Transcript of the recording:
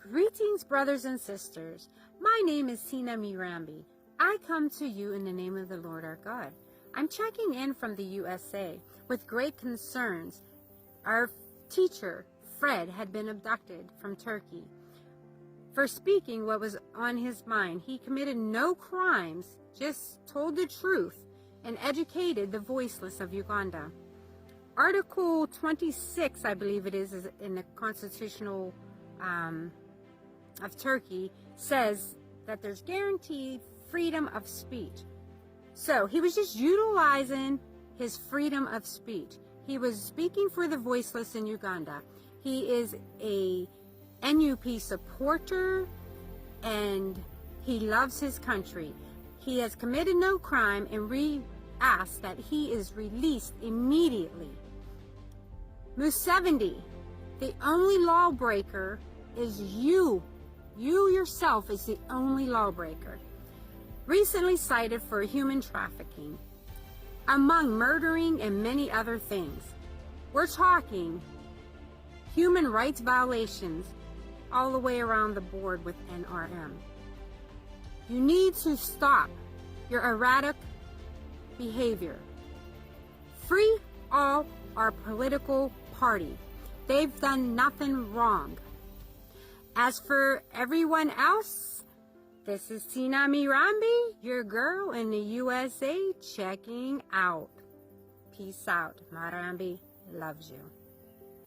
Greetings, brothers and sisters. My name is Tina Mirambi. I come to you in the name of the Lord our God. I'm checking in from the USA with great concerns. Our teacher, Fred, had been abducted from Turkey. For speaking what was on his mind, he committed no crimes, just told the truth and educated the voiceless of Uganda. Article 26, I believe it is in the constitutional of Turkey, says that there's guaranteed freedom of speech. So he was just utilizing his freedom of speech. He was speaking for the voiceless in Uganda. He is a NUP supporter and he loves his country. He has committed no crime and we ask that he is released immediately. Museveni, the only lawbreaker is you. You yourself is the only lawbreaker. Recently cited for human trafficking, among murdering and many other things. We're talking human rights violations all the way around the board with NRM. You need to stop your erratic behavior. Free all our political party. They've done nothing wrong. As for everyone else, this is Tina Mirambi, your girl in the USA, checking out. Peace out. Mirambi loves you.